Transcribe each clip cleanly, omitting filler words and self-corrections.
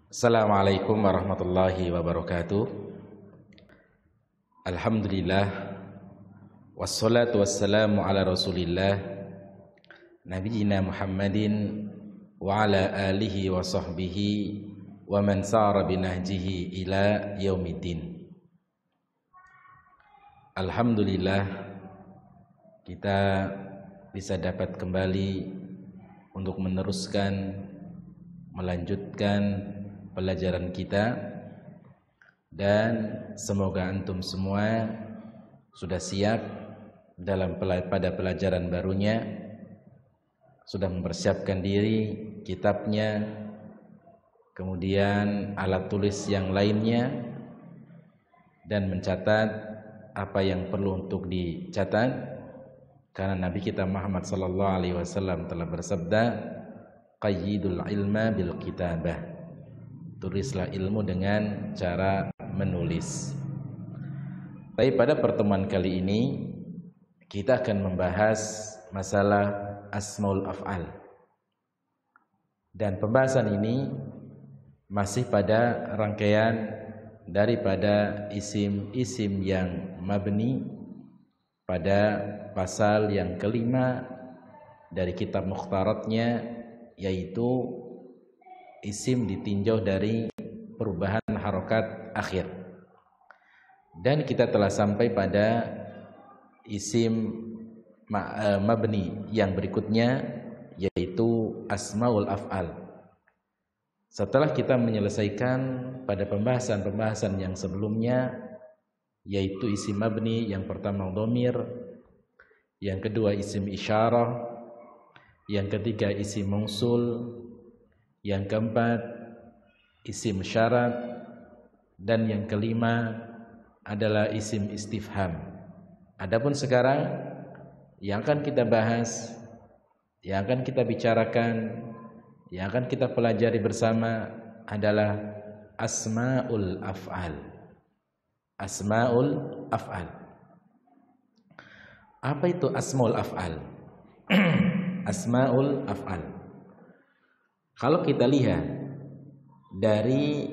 Assalamualaikum warahmatullahi wabarakatuh. Alhamdulillah, wassalatu wassalamu ala rasulillah Nabiyyina Muhammadin wa ala alihi wa sahbihi wa man sara binahjihi ila yaumiddin. Alhamdulillah, kita bisa dapat kembali untuk melanjutkan pelajaran kita, dan semoga antum semua sudah siap pada pelajaran barunya, sudah mempersiapkan diri, kitabnya, kemudian alat tulis yang lainnya, dan mencatat apa yang perlu untuk dicatat, karena Nabi kita Muhammad sallallahu alaihi wasallam telah bersabda, qayyidul ilma bil kitabah, tulislah ilmu dengan cara menulis. Tapi pada pertemuan kali ini kita akan membahas masalah asmaul af'al, dan pembahasan ini masih pada rangkaian daripada isim-isim yang mabni pada pasal yang kelima dari kitab mukhtaratnya, yaitu isim ditinjau dari perubahan harokat akhir. Dan kita telah sampai pada isim mabni yang berikutnya, yaitu asmaul af'al. Setelah kita menyelesaikan pada pembahasan yang sebelumnya, yaitu isim mabni, yang pertama dhamir, yang kedua isim isyarah, yang ketiga isim mausul, yang keempat isim syarat, dan yang kelima adalah isim istifham. Adapun sekarang yang akan kita bahas, yang akan kita bicarakan, yang akan kita pelajari bersama adalah asmaul af'al. Asmaul af'al. Apa itu asmaul af'al? Asmaul af'al, kalau kita lihat dari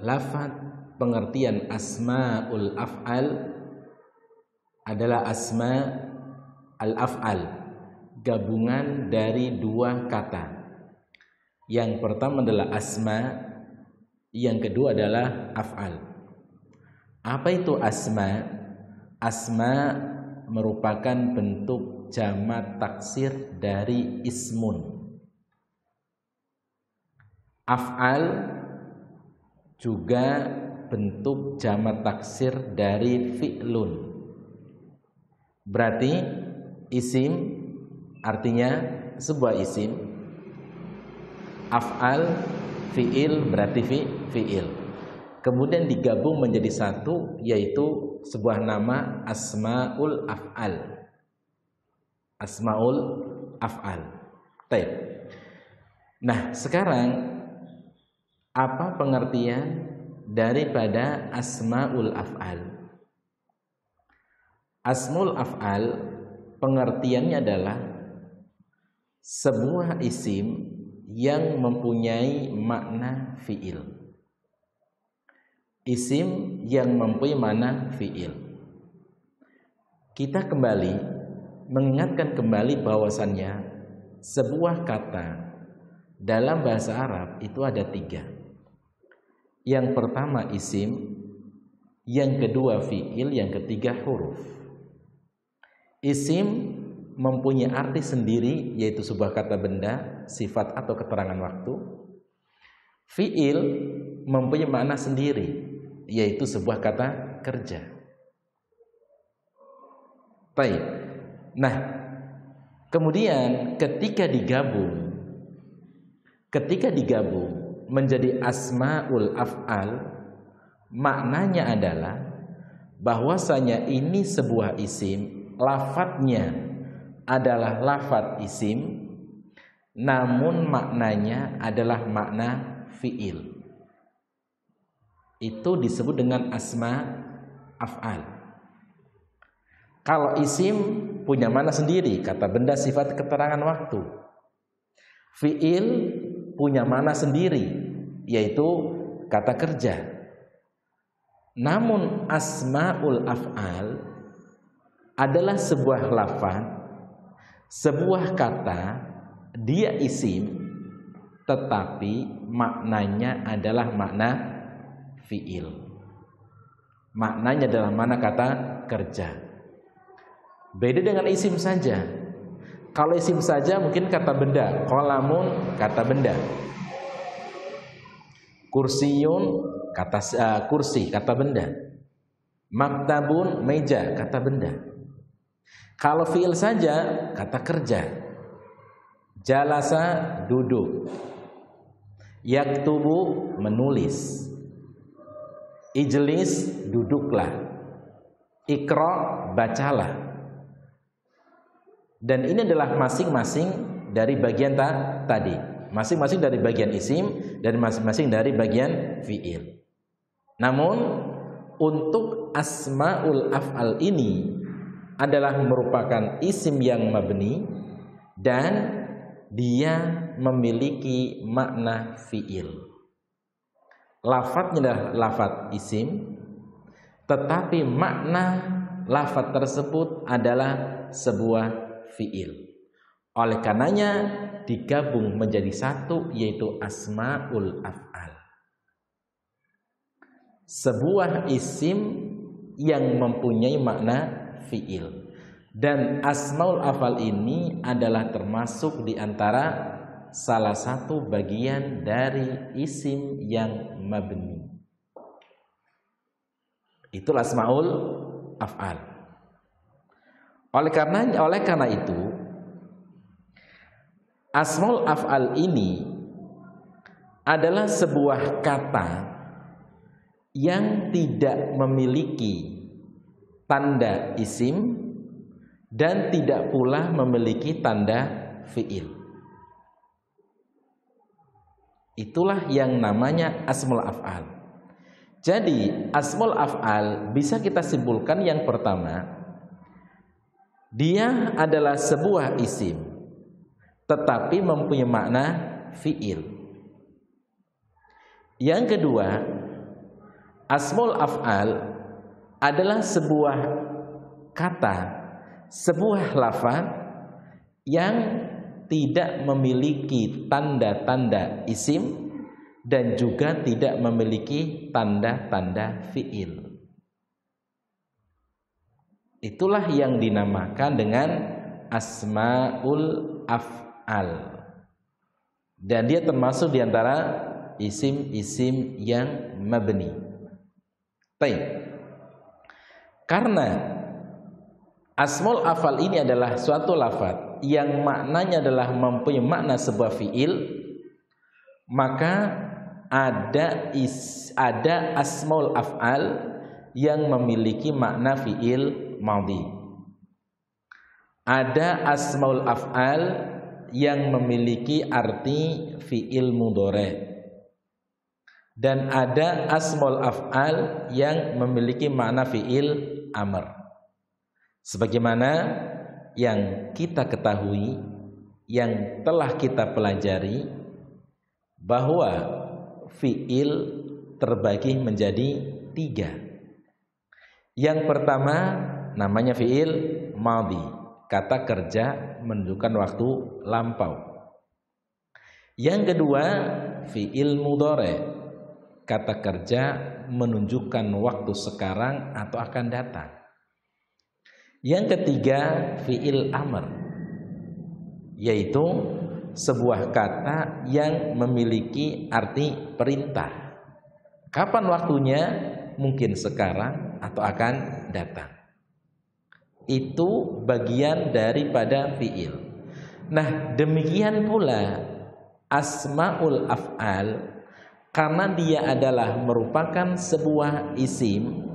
lafaz pengertian asmaul af'al adalah asma al-af'al, gabungan dari dua kata. Yang pertama adalah asma, yang kedua adalah af'al. Apa itu asma? Asma merupakan bentuk jamak taksir dari ismun. Af'al juga bentuk jamak taksir dari fi'lun. Berarti isim artinya sebuah isim, af'al fi'il berarti fi'il. Kemudian digabung menjadi satu, yaitu sebuah nama asmaul af'al. Asmaul af'al. Baik. Nah, sekarang apa pengertian daripada asmaul af'al? Asmaul af'al pengertiannya adalah sebuah isim yang mempunyai makna fi'il. Isim yang mempunyai makna fi'il. Kita kembali mengingatkan kembali bahwasannya sebuah kata dalam bahasa Arab itu ada tiga. Yang pertama isim, yang kedua fi'il, yang ketiga huruf. Isim mempunyai arti sendiri, yaitu sebuah kata benda, sifat atau keterangan waktu. Fi'il mempunyai makna sendiri, yaitu sebuah kata kerja. Baik. Nah, kemudian ketika digabung menjadi asmaul af'al, maknanya adalah bahwasanya ini sebuah isim, lafadznya adalah lafadz isim, namun maknanya adalah makna fi'il. Itu disebut dengan asma af'al. Kalau isim punya makna sendiri, kata benda, sifat, keterangan waktu. Fi'il punya makna sendiri, yaitu kata kerja. Namun asmaul af'al adalah sebuah lafaz, sebuah kata, dia isim tetapi maknanya adalah makna fi'il. Maknanya adalah makna kata kerja. Beda dengan isim saja. Kalau isim saja mungkin kata benda, qalamun kata benda, kursiyun kata kursi, kata benda, maktabun meja, kata benda. Kalau fi'il saja kata kerja. Jalasa duduk, yaktubu menulis, ijlis duduklah, ikra bacalah. Dan ini adalah masing-masing dari bagian tadi, masing-masing dari bagian isim dan masing-masing dari bagian fi'il. Namun untuk asmaul af'al ini adalah merupakan isim yang mabni dan dia memiliki makna fi'il. Lafadznya adalah lafadz isim, tetapi makna lafadz tersebut adalah sebuah fi'il. Oleh karenanya digabung menjadi satu, yaitu asmaul af'al. Sebuah isim yang mempunyai makna fi'il. Dan asmaul af'al ini adalah termasuk di antara salah satu bagian dari isim yang mabni. Itulah asmaul af'al. Oleh karena itu, asmaul af'al ini adalah sebuah kata yang tidak memiliki tanda isim dan tidak pula memiliki tanda fi'il. Itulah yang namanya asmaul af'al. Jadi asmaul af'al bisa kita simpulkan yang pertama, dia adalah sebuah isim tetapi mempunyai makna fi'il. Yang kedua, asmaul af'al adalah sebuah kata, sebuah lafaz yang tidak memiliki tanda-tanda isim dan juga tidak memiliki tanda-tanda fi'il. Itulah yang dinamakan dengan asmaul af'al. Dan dia termasuk di antara isim-isim yang mabni. Baik. Karena asmaul af'al ini adalah suatu lafaz yang maknanya adalah mempunyai makna sebuah fi'il, maka ada asmaul af'al yang memiliki makna fi'il madhi. Ada asmaul af'al yang memiliki arti fi'il mudhari. Dan ada asmaul af'al yang memiliki makna fi'il amr. Sebagaimana yang kita ketahui, yang telah kita pelajari, bahwa fi'il terbagi menjadi 3. Yang pertama namanya fi'il madhi, kata kerja menunjukkan waktu lampau. Yang kedua fi'il mudhari, kata kerja menunjukkan waktu sekarang atau akan datang. Yang ketiga fi'il amr, yaitu sebuah kata yang memiliki arti perintah. Kapan waktunya? Mungkin sekarang atau akan datang. Itu bagian daripada fi'il. Nah, demikian pula asmaul af'al, karena dia adalah merupakan sebuah isim,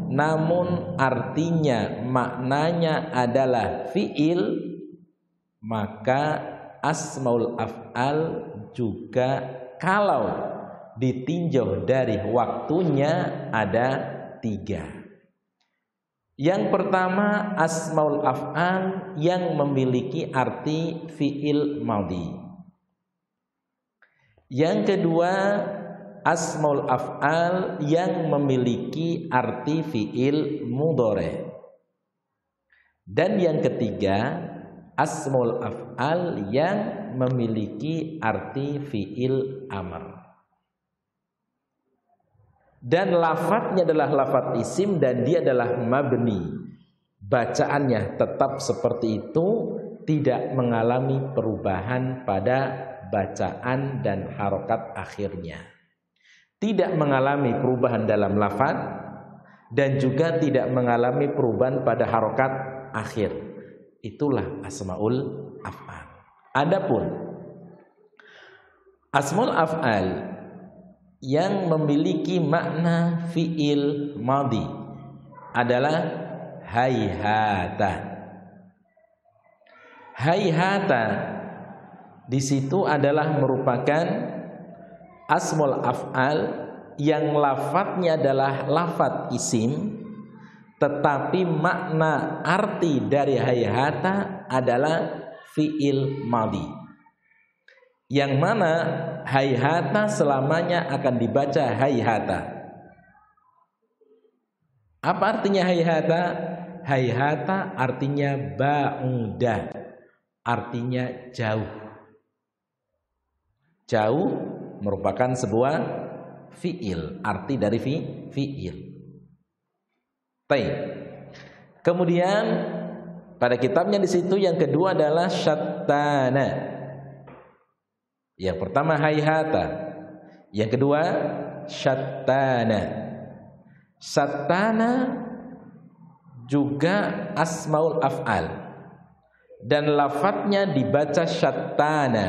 namun artinya maknanya adalah fi'il, maka asmaul af'al juga kalau ditinjau dari waktunya ada 3. Yang pertama asmaul af'al yang memiliki arti fi'il madhi. Yang kedua asmaul af'al yang memiliki arti fi'il mudhari'. Dan yang ketiga, asmaul af'al yang memiliki arti fi'il amr. Dan lafadznya adalah lafadz isim dan dia adalah mabni. Bacaannya tetap seperti itu, tidak mengalami perubahan pada bacaan dan harokat akhirnya. Tidak mengalami perubahan dalam lafadz dan juga tidak mengalami perubahan pada harokat akhir. Itulah asmaul af'al. Adapun asmaul af'al yang memiliki makna fi'il madhi adalah hayhata. Hayhata di situ adalah merupakan asmaul af'al yang lafadznya adalah lafadz isim, tetapi makna arti dari hayhata adalah fi'il madhi, yang mana hayhata selamanya akan dibaca hayhata. Apa artinya hayhata? Hayhata artinya ba'uda, artinya jauh. Jauh merupakan sebuah fi'il, arti dari fi'il. Baik. Kemudian pada kitabnya di situ yang kedua adalah syattana. Yang pertama hayhata, yang kedua syattana. Syattana juga asmaul af'al dan lafadznya dibaca syattana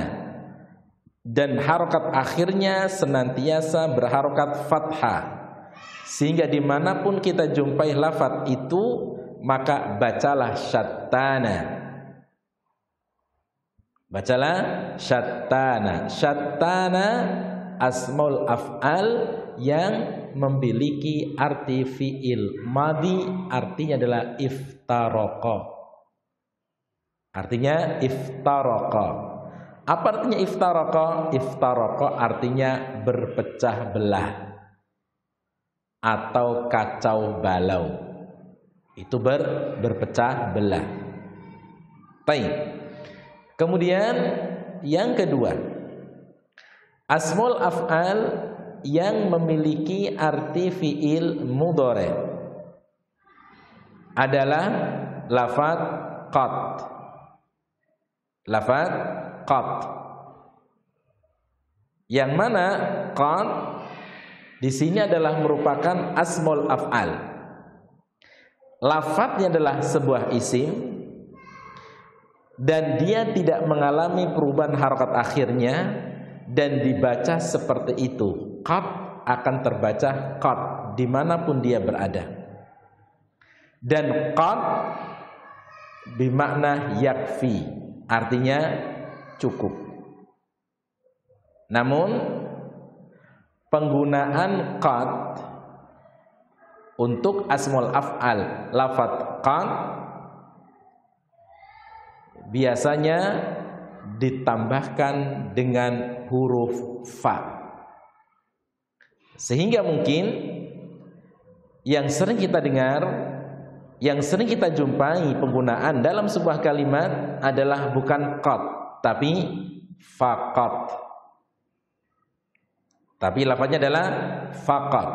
dan harokat akhirnya senantiasa berharokat fathah. Sehingga dimanapun kita jumpai lafadz itu, maka bacalah syattana. Bacalah syattana. Syattana asmaul af'al yang memiliki arti fi'il madhi, artinya adalah iftaraqa. Artinya iftaraqa. Apa artinya iftaraqa? Iftaraqa artinya berpecah belah atau kacau balau. Itu berpecah belah. Baik. Kemudian yang kedua, asmaul af'al yang memiliki arti fi'il mudhari' adalah lafadz qad. Lafadz qad. Yang mana qad di sini adalah merupakan asmaul af'al. Lafadznya adalah sebuah isim dan dia tidak mengalami perubahan harokat akhirnya dan dibaca seperti itu. Qad akan terbaca qad dimanapun dia berada. Dan qad bermakna yakfi, artinya cukup. Namun penggunaan qad untuk asmaul af'al lafadz qad biasanya ditambahkan dengan huruf fa. Sehingga mungkin yang sering kita dengar, yang sering kita jumpai penggunaan dalam sebuah kalimat adalah bukan qad, tapi faqat. Tapi lafaznya adalah faqat.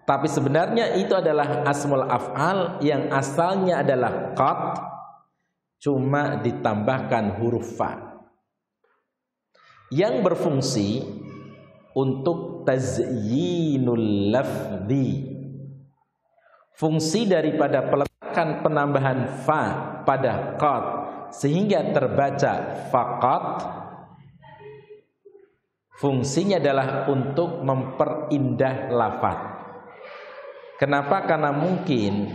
Tapi sebenarnya itu adalah asmaul af'al yang asalnya adalah qad, cuma ditambahkan huruf fa yang berfungsi untuk tazyinul lafzi. Fungsi daripada peletakan penambahan fa pada qad sehingga terbaca faqat, fungsinya adalah untuk memperindah lafaz. Kenapa? Karena mungkin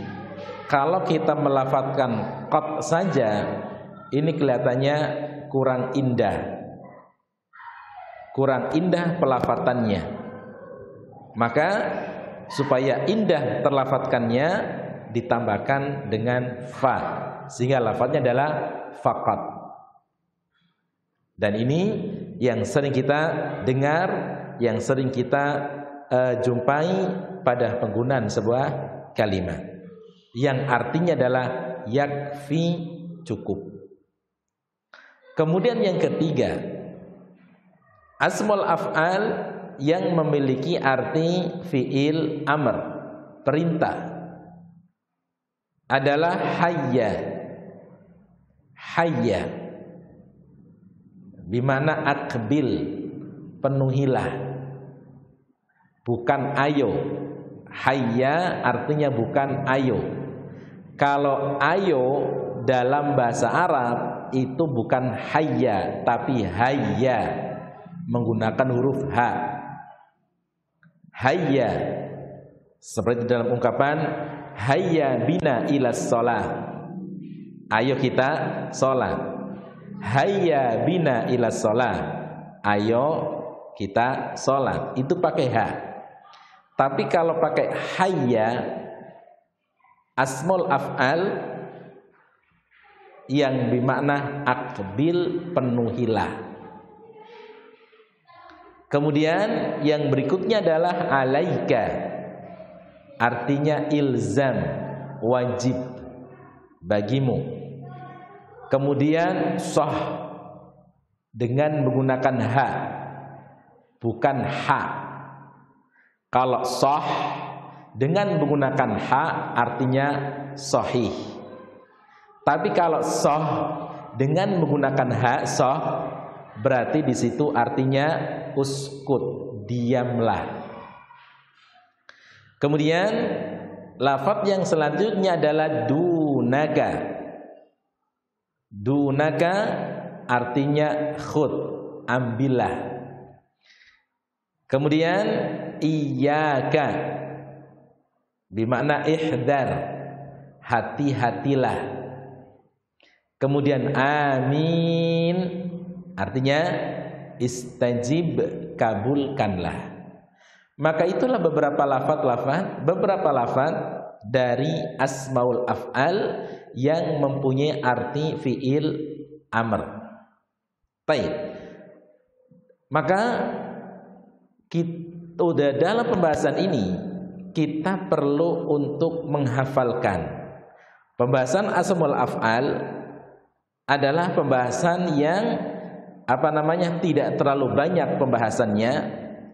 kalau kita melafadzkan qad saja, ini kelihatannya kurang indah. Kurang indah pelafadzannya. Maka supaya indah terlafadzkannya ditambahkan dengan fa, sehingga lafadznya adalah faqat. Dan ini yang sering kita dengar yang sering kita jumpai pada penggunaan sebuah kalimat yang artinya adalah yakfi, cukup. Kemudian yang ketiga, asmaul af'al yang memiliki arti fi'il amr, perintah, adalah hayya. Hayya bimana akbil, penuhilah, bukan ayo. Hayya artinya bukan ayo. Kalau ayo dalam bahasa Arab itu bukan hayya tapi hayya, menggunakan huruf H. Hayya seperti dalam ungkapan hayya bina ilas sholat, ayo kita sholat. Hayya bina ilas sholat, ayo kita sholat, itu pakai H. Tapi kalau pakai hayya, asmaul af'al yang bermakna akbil, penuhilah. Kemudian yang berikutnya adalah alaika, artinya ilzam, wajib bagimu. Kemudian sah dengan menggunakan ha, bukan ha. Kalau sah dengan menggunakan ha artinya sahih. Tapi kalau sah dengan menggunakan ha, sah, berarti di situ artinya uskut, diamlah. Kemudian lafaz yang selanjutnya adalah dunaka. Dunaka artinya khud, ambillah. Kemudian iyyaka bermakna ihdar, hati-hatilah. Kemudian amin artinya istajib, kabulkanlah. Maka itulah beberapa lafaz dari asmaul af'al yang mempunyai arti fi'il amr. Baik. Maka kita dalam pembahasan ini kita perlu untuk menghafalkan. Pembahasan asmaul af'al adalah pembahasan yang tidak terlalu banyak pembahasannya,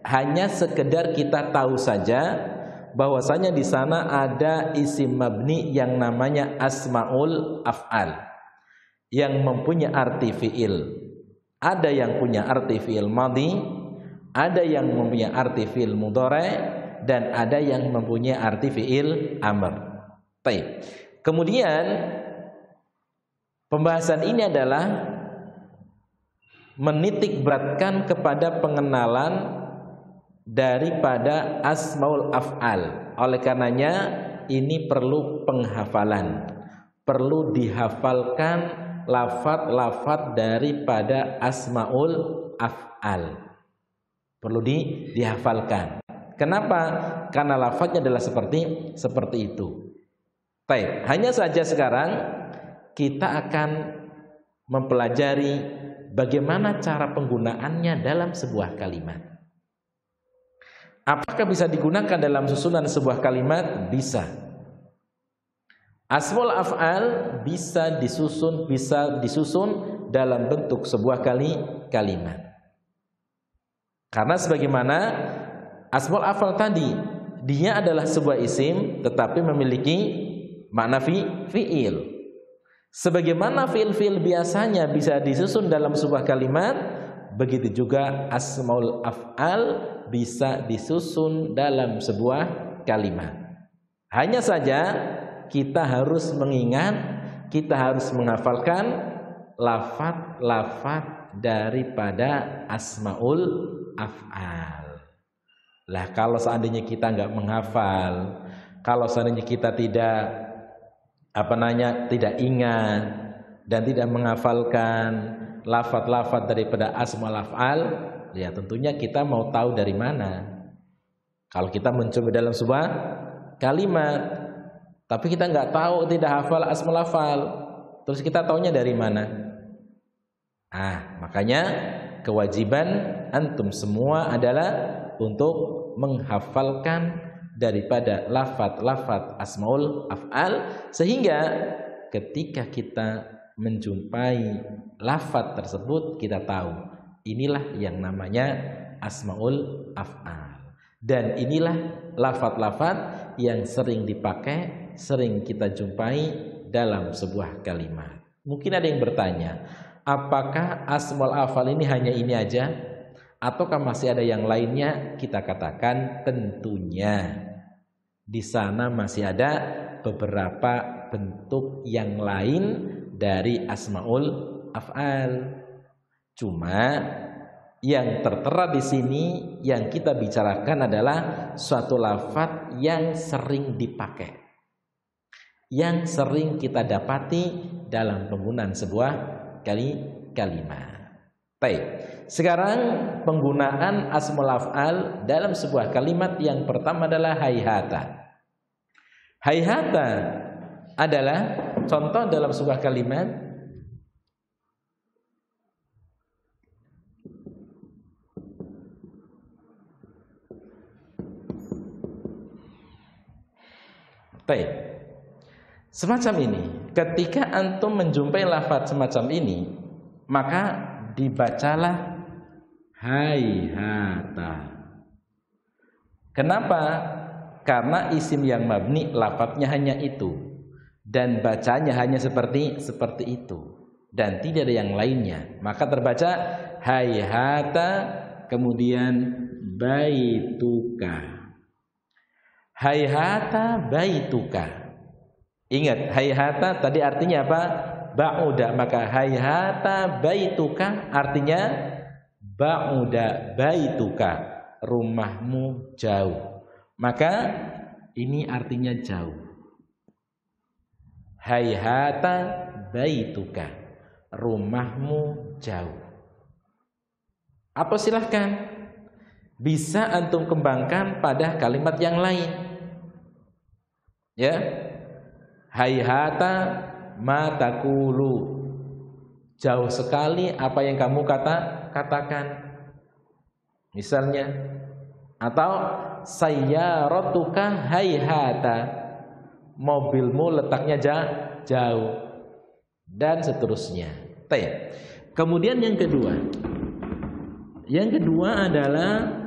hanya sekedar kita tahu saja bahwasanya di sana ada isim mabni yang namanya asmaul af'al yang mempunyai arti fi'il. Ada yang punya arti fi'il madhi, ada yang mempunyai arti fi'il mudhari', dan ada yang mempunyai arti fi'il amr. Baik. Kemudian pembahasan ini adalah menitik beratkan kepada pengenalan daripada asmaul af'al. Oleh karenanya ini perlu penghafalan, perlu dihafalkan lafaz-lafaz daripada asmaul af'al, perlu dihafalkan. Kenapa? Karena lafaznya adalah seperti itu. Baik, hanya saja sekarang kita akan mempelajari bagaimana cara penggunaannya dalam sebuah kalimat. Apakah bisa digunakan dalam susunan sebuah kalimat? Bisa. Asmaul af'al bisa disusun dalam bentuk sebuah kalimat. Karena sebagaimana asmaul af'al tadi, dia adalah sebuah isim tetapi memiliki makna fi'il. Sebagaimana fi'il biasanya bisa disusun dalam sebuah kalimat, begitu juga asmaul af'al bisa disusun dalam sebuah kalimat. Hanya saja kita harus mengingat, kita harus menghafalkan lafaz-lafaz daripada asmaul af'al. Lah kalau seandainya kita nggak menghafal, kalau seandainya kita tidak ingat dan tidak menghafalkan lafaz-lafaz daripada asmaul af'al, ya tentunya kita mau tahu dari mana. Kalau kita mencoba dalam sebuah kalimat, tapi kita nggak tahu, tidak hafal asmaul af'al, terus kita taunya dari mana? Makanya kewajiban antum semua adalah untuk menghafalkan daripada lafaz-lafaz asmaul af'al, sehingga ketika kita menjumpai lafaz tersebut kita tahu inilah yang namanya asmaul af'al, dan inilah lafaz-lafaz yang sering dipakai, sering kita jumpai dalam sebuah kalimat. Mungkin ada yang bertanya, apakah asmaul af'al ini hanya ini aja ataukah masih ada yang lainnya? Kita katakan tentunya di sana masih ada beberapa bentuk yang lain dari asmaul af'al. Cuma yang tertera di sini yang kita bicarakan adalah suatu lafaz yang sering dipakai, yang sering kita dapati dalam penggunaan sebuah kalimat. Baik. Sekarang penggunaan asmaul af'al dalam sebuah kalimat yang pertama adalah hayhata. Hayhata adalah contoh dalam sebuah kalimat. Baik. Semacam ini, ketika antum menjumpai lafaz semacam ini, maka dibacalah hayhata. Kenapa? Karena isim yang mabni lafadznya hanya itu dan bacanya hanya seperti itu dan tidak ada yang lainnya, maka terbaca hayhata kemudian baituka. Hayhata baituka. Ingat, hayhata tadi artinya apa? Ba'uda. Maka hayhata baituka artinya ba'uda baituka, rumahmu jauh. Maka ini artinya jauh. Hayhata baituka, rumahmu jauh. Apa silahkan bisa antum kembangkan pada kalimat yang lain. Ya. Hayhata ma taqulu. Jauh sekali apa yang kamu katakan. Misalnya, atau sayyaratuka hayhata, mobilmu letaknya jauh, dan seterusnya. Kemudian yang kedua adalah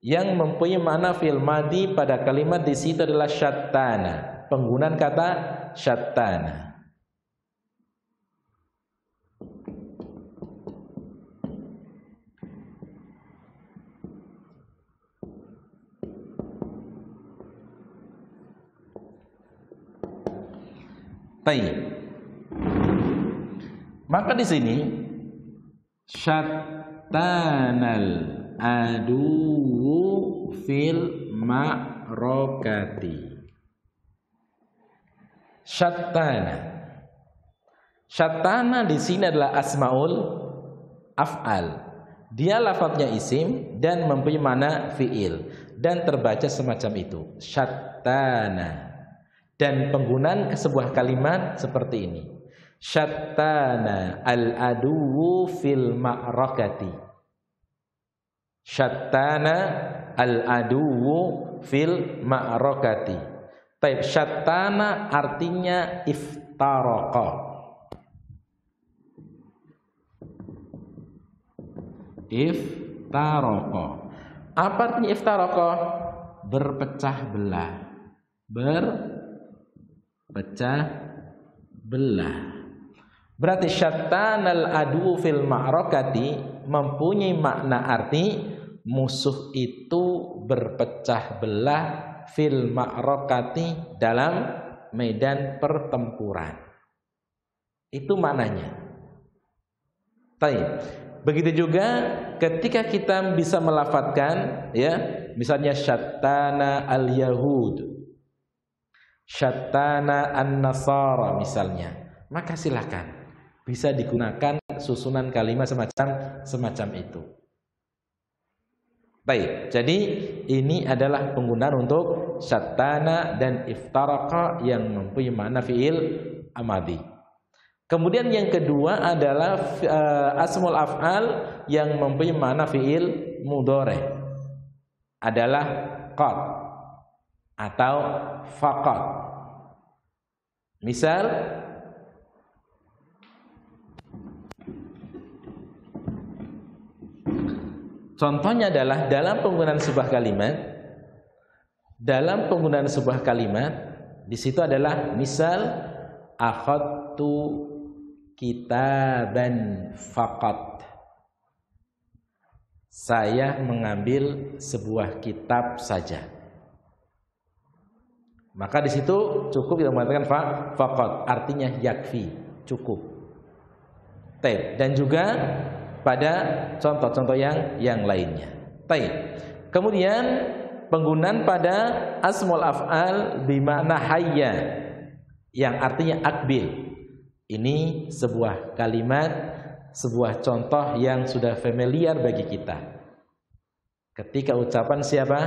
yang mempunyai makna fi'il madhi pada kalimat di situ adalah syattana. Penggunaan kata syattana. Baik. Maka di sini syattanal aduwu fil ma'rokati. Syattana di sini adalah asmaul af'al. Dia lafadznya isim dan mempunyai makna fi'il dan terbaca semacam itu. Syattana. Dan penggunaan ke sebuah kalimat seperti ini. Syattana al-aduwu fil ma'rakati. Syattana al-aduwu fil ma'rakati. Taib, syattana artinya iftaraqa. Iftaraqa. Apa artinya iftaraqa? Berpecah belah. Berpecah belah. Berarti syattanal adu fil ma'rakati mempunyai makna arti musuh itu berpecah belah fil ma'rakati dalam medan pertempuran. Itu maknanya. Baik. Begitu juga ketika kita bisa melafadzkan, ya, misalnya syattana al-yahud, syattana an-nasara misalnya, maka silakan bisa digunakan susunan kalimat semacam itu. Baik, jadi ini adalah penggunaan untuk syattana dan iftaraqa yang mempunyai makna fi'il amadi. Kemudian yang kedua adalah asmaul af'al yang mempunyai makna fi'il mudhari, adalah qad atau faqad. Misal contohnya adalah dalam penggunaan sebuah kalimat, di situ adalah misal akhadtu kitaban faqat. Saya mengambil sebuah kitab saja. Maka di situ cukup kita mengatakan faqat, artinya yakfi, cukup. Dan juga pada contoh-contoh yang lainnya. Kemudian penggunaan pada asmaul af'al bimakna hayya yang artinya akbil. Ini sebuah kalimat, sebuah contoh yang sudah familiar bagi kita. Ketika ucapan siapa?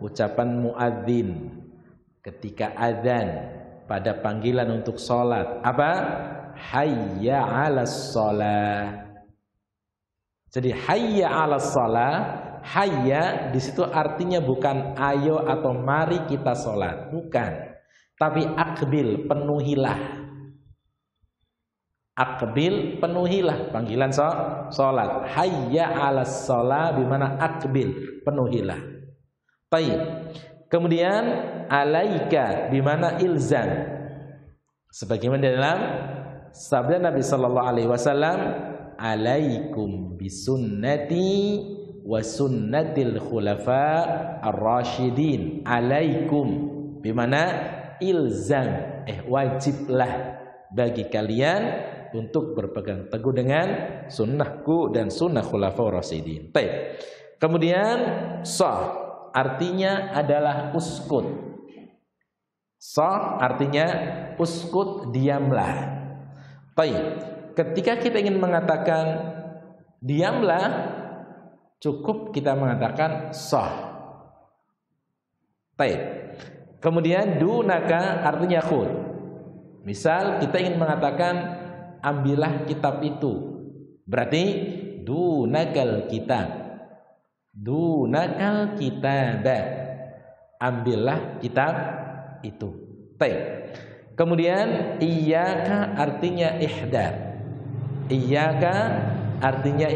Ucapan muadzin. Ketika adzan pada panggilan untuk sholat, apa? Hayya 'alas shalah. Jadi hayya 'alas shalah, hayya di situ artinya bukan ayo atau mari kita sholat, bukan. Tapi akbil, penuhilah. Akbil, penuhilah panggilan sholat. Hayya 'alas shalah bimana akbil, penuhilah. Kemudian alaika bimana ilzam. Sebagaimana dalam sabda Nabi sallallahu alaihi wasallam, alaikum bisunnati wa sunnatil khulafa ar-rasyidin. Alaikum bimana ilzam, wajiblah bagi kalian untuk berpegang teguh dengan sunnahku dan sunnah khulafa ar-rasyidin. Kemudian sah artinya adalah uskut. Sah artinya uskut, diamlah. Ketika kita ingin mengatakan diamlah, cukup kita mengatakan sah. Kemudian dunaka artinya khud. Misal kita ingin mengatakan ambillah kitab itu, berarti dunakal kitab. Dunakal kitab, ambillah kitab itu. Kemudian iyyaka artinya ihdar. Iyyaka artinya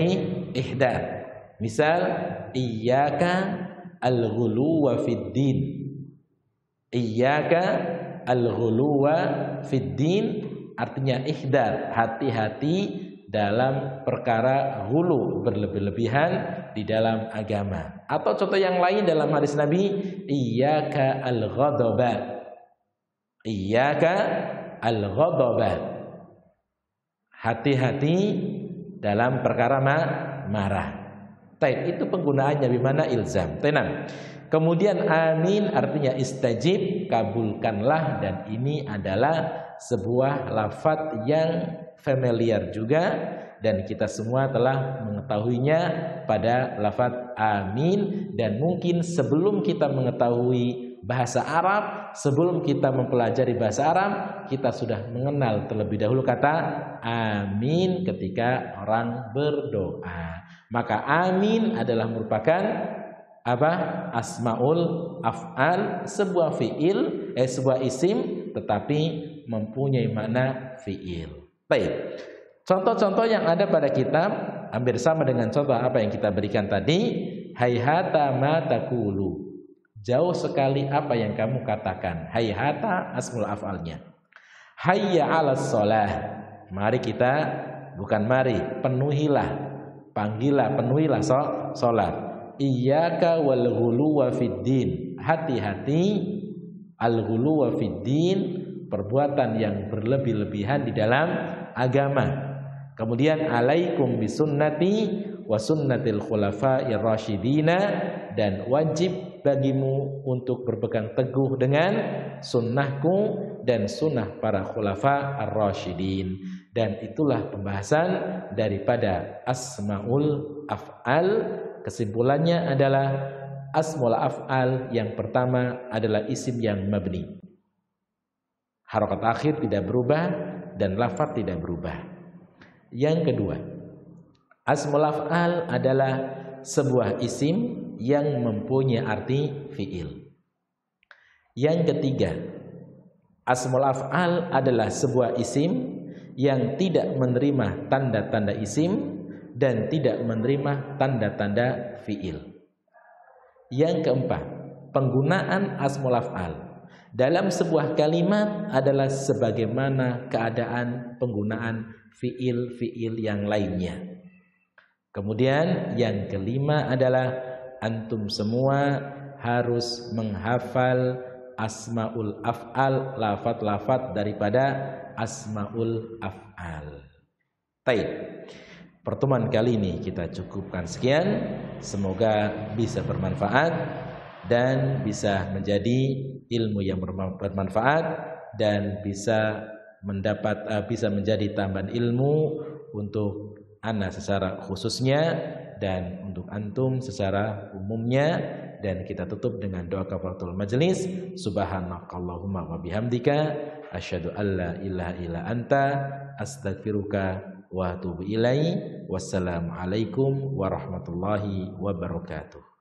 ihdar. Misal iyyaka al-ghuluwa fid din. Iyyaka al-ghuluwa fid din artinya ihdar, hati-hati dalam perkara ghulu, berlebih-lebihan di dalam agama. Atau contoh yang lain dalam hadis Nabi, iyyaka al-ghadaba. Iyyaka al-ghadaba. Hati-hati dalam perkara marah. Itu penggunaannya bimana ilzam. Kemudian amin artinya istajib, kabulkanlah, dan ini adalah sebuah lafaz yang familiar juga dan kita semua telah mengetahuinya pada lafaz amin. Dan mungkin sebelum kita mengetahui bahasa Arab, sebelum kita mempelajari bahasa Arab, kita sudah mengenal terlebih dahulu kata amin ketika orang berdoa. Maka amin adalah merupakan apa? Asmaul af'al, sebuah fi'il, sebuah isim tetapi mempunyai makna fi'il. Contoh-contoh yang ada pada kitab hampir sama dengan contoh apa yang kita berikan tadi. Hayhata ma taqulu, jauh sekali apa yang kamu katakan. Hayhata asmul af'alnya. Hayya 'alas shalah, mari kita, bukan mari, penuhilah, panggillah, penuhilah salat. Iyyaka wal ghuluwa fid din, hati-hati al ghuluwa fid din, perbuatan yang berlebih-lebihan di dalam agama. Kemudian alaikum bisunnati wa sunnatil khulafa'ir rasyidina, dan wajib bagimu untuk berpegang teguh dengan sunnahku dan sunnah para khulafa ar-rasyidin. Dan itulah pembahasan daripada asmaul af'al. Kesimpulannya adalah asmaul af'al yang pertama adalah isim yang mabni, harokat akhir tidak berubah, dan lafaz tidak berubah. Yang kedua, asmaul af'al adalah sebuah isim yang mempunyai arti fi'il. Yang ketiga, asmaul af'al adalah sebuah isim yang tidak menerima tanda-tanda isim dan tidak menerima tanda-tanda fi'il. Yang keempat, penggunaan asmaul af'al dalam sebuah kalimat adalah sebagaimana keadaan penggunaan fi'il-fi'il yang lainnya. Kemudian yang kelima adalah antum semua harus menghafal asmaul af'al, lafaz-lafaz daripada asmaul af'al. Baik. Pertemuan kali ini kita cukupkan sekian. Semoga bisa bermanfaat dan bisa menjadi ilmu yang bermanfaat dan bisa menjadi tambahan ilmu untuk ana secara khususnya dan untuk antum secara umumnya. Dan kita tutup dengan doa kafaratul majelis. Subhanakallahumma wa bihamdika asyhadu an la ilaha illa anta astaghfiruka wa atubu ilaik. Wassalamualaikum warahmatullahi wabarakatuh.